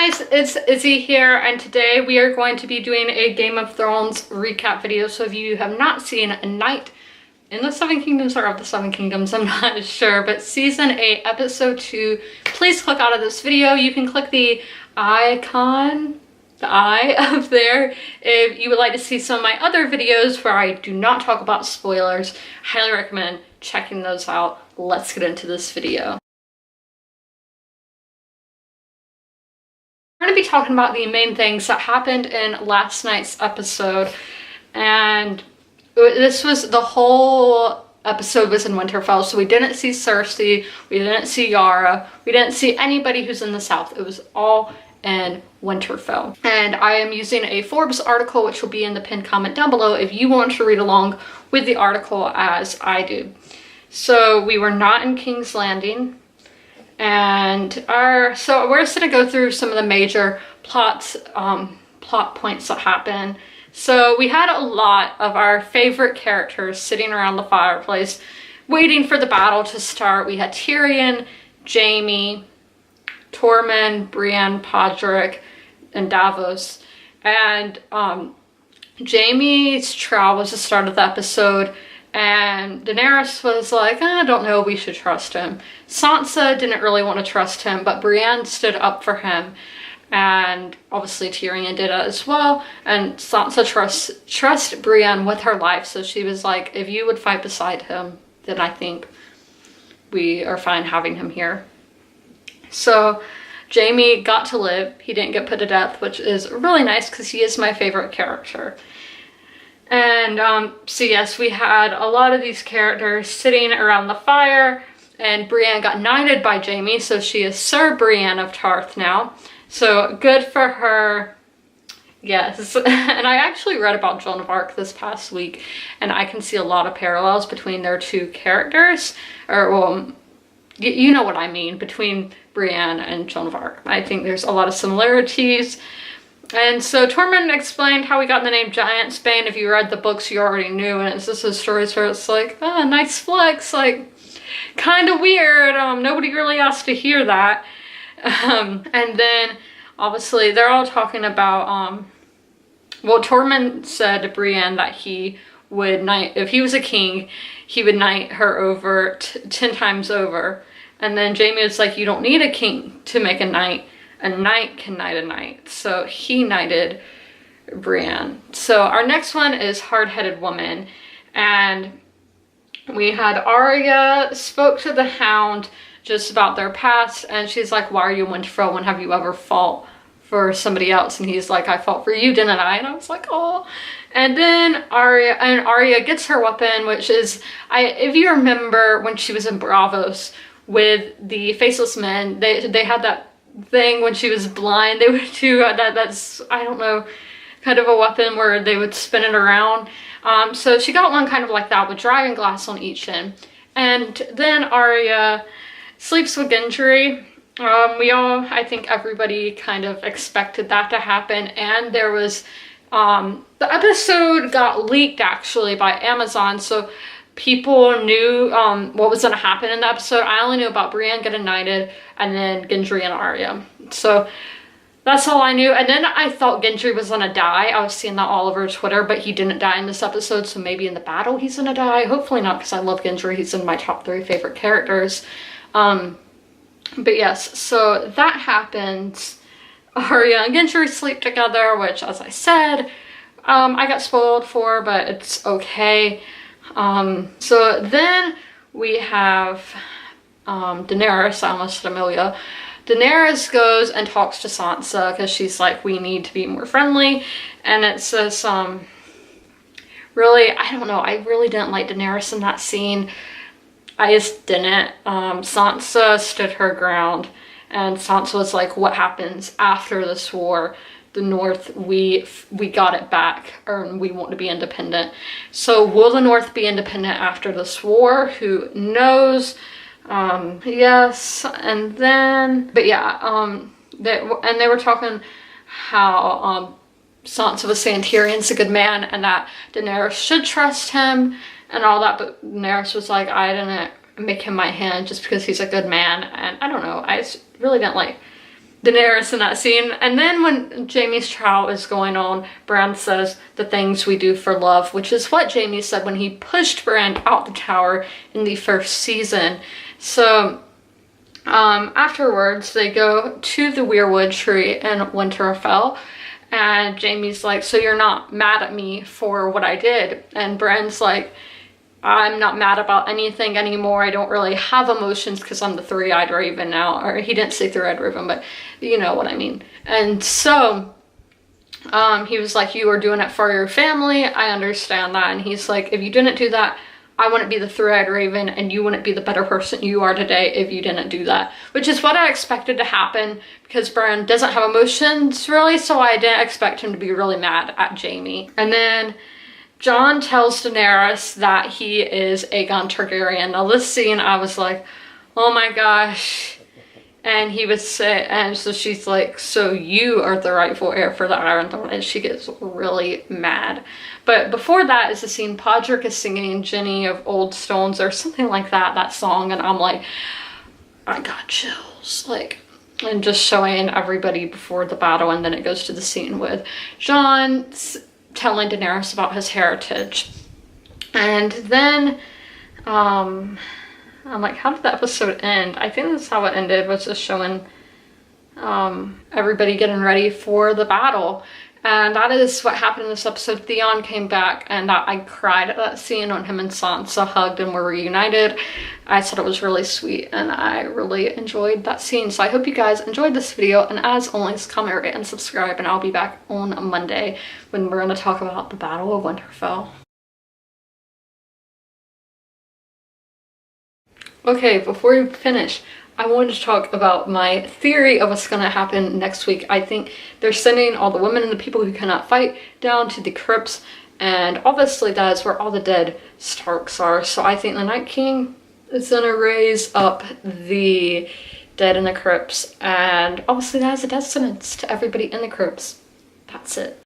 guys, it's Izzy here, and today we are going to be doing a Game of Thrones recap video. So if you have not seen A Night in the Seven Kingdoms or of the Seven Kingdoms, I'm not sure, but season 8 episode 2, please click out of this video. You can click the icon, the eye up there, if you would like to see some of my other videos where I do not talk about spoilers. Highly recommend checking those out. Let's get into this video. We're going to be talking about the main things that happened in last night's episode, and this was the whole episode was in Winterfell, so we didn't see Cersei, we didn't see Yara, we didn't see anybody who's in the south. It was all in Winterfell. And I am using a Forbes article, which will be in the pinned comment down below if you want to read along with the article as I do. So we were not in King's Landing. And so we're just gonna go through some of the major plot points that happen. So we had a lot of our favorite characters sitting around the fireplace waiting for the battle to start. We had Tyrion, Jaime, Tormund, Brienne, Podrick, and Davos. And Jaime's trial was the start of the episode, and Daenerys was like, I don't know, we should trust him. Sansa didn't really want to trust him, but Brienne stood up for him. And obviously Tyrion did it as well. And Sansa trusts Brienne with her life. So she was like, if you would fight beside him, then I think we are fine having him here. So Jaime got to live. He didn't get put to death, which is really nice because he is my favorite character. And so yes, we had a lot of these characters sitting around the fire, and Brienne got knighted by Jaime, so she is Sir Brienne of Tarth now. So good for her. Yes. And I actually read about Joan of Arc this past week, and I can see a lot of parallels between their two characters, or well, you know what I mean, between Brienne and Joan of Arc. I think there's a lot of similarities. And so Tormund explained how he got the name Giantsbane. If you read the books, you already knew, and it's just those stories where it's like, oh, nice flex, like, kind of weird. Nobody really asked to hear that. And then, obviously, they're all talking about, well, Tormund said to Brienne that he would knight, if he was a king, he would knight her over 10 times over. And then Jaime was like, you don't need a king to make a knight. A knight can knight a knight. So he knighted Brienne. So our next one is Hard-Headed Woman. And we had Arya spoke to the Hound just about their past. And she's like, why are you in Winterfell? When have you ever fought for somebody else? And he's like, I fought for you, didn't I? And I was like, oh. And then Arya gets her weapon, which is, if you remember when she was in Bravos with the Faceless Men, they had that thing when she was blind. They would do that's, I don't know, kind of a weapon where they would spin it around. So she got one kind of like that with dragon glass on each end. And then Arya sleeps with Gendry. I think everybody kind of expected that to happen. And there was, the episode got leaked actually by Amazon. So people knew what was going to happen in the episode. I only knew about Brienne getting knighted and then Gendry and Arya. So that's all I knew. And then I thought Gendry was going to die. I was seeing that all over Twitter, but he didn't die in this episode. So maybe in the battle he's going to die. Hopefully not, because I love Gendry. He's in my top 3 favorite characters. But yes, so that happens. Arya and Gendry sleep together, which, as I said, I got spoiled for, but it's okay. So then we have Daenerys. I almost said Amelia. Daenerys goes and talks to Sansa because she's like, we need to be more friendly. And it says, really, I don't know, I really didn't like Daenerys in that scene. I just didn't. Sansa stood her ground, and Sansa was like, what happens after this war? The North, we got it back, or we want to be independent. So will the North be independent after this war? Who knows? Yes. And then, but yeah, they were talking how Sansa was saying Tyrion's a good man and that Daenerys should trust him and all that, but Daenerys was like, I didn't make him my hand just because he's a good man. And I don't know, I really didn't like Daenerys in that scene. And then when Jaime's trial is going on, Bran says the things we do for love, which is what Jaime said when he pushed Bran out the tower in the first season. So afterwards, they go to the weirwood tree in Winterfell, and Jaime's like, so you're not mad at me for what I did? And Bran's like, I'm not mad about anything anymore. I don't really have emotions because I'm the three-eyed raven now. Or he didn't say three-eyed raven, but you know what I mean. And so he was like, you were doing it for your family. I understand that. And he's like, if you didn't do that, I wouldn't be the three-eyed raven, and you wouldn't be the better person you are today if you didn't do that. Which is what I expected to happen, because Bran doesn't have emotions really, so I didn't expect him to be really mad at Jaime. And then Jon tells Daenerys that he is Aegon Targaryen. Now this scene, I was like, oh my gosh. And he would say, and so she's like, so you are the rightful heir for the Iron Throne, and she gets really mad. But before that is the scene Podrick is singing Jenny of Old Stones or something like that, that song, and I'm like, I got chills, like, and just showing everybody before the battle. And then it goes to the scene with Jon telling Daenerys about his heritage. And then I'm like, how did the episode end? I think that's how it ended, was just showing everybody getting ready for the battle. And that is what happened in this episode. Theon came back, and I cried at that scene when him and Sansa hugged and were reunited. I thought it was really sweet, and I really enjoyed that scene. So I hope you guys enjoyed this video, and as always, comment, rate, and subscribe, and I'll be back on Monday when we're going to talk about the Battle of Winterfell. Okay, before we finish, I wanted to talk about my theory of what's going to happen next week. I think they're sending all the women and the people who cannot fight down to the crypts, and obviously that is where all the dead Starks are. So I think the Night King is going to raise up the dead in the crypts, and obviously that has a death sentence to everybody in the crypts. That's it.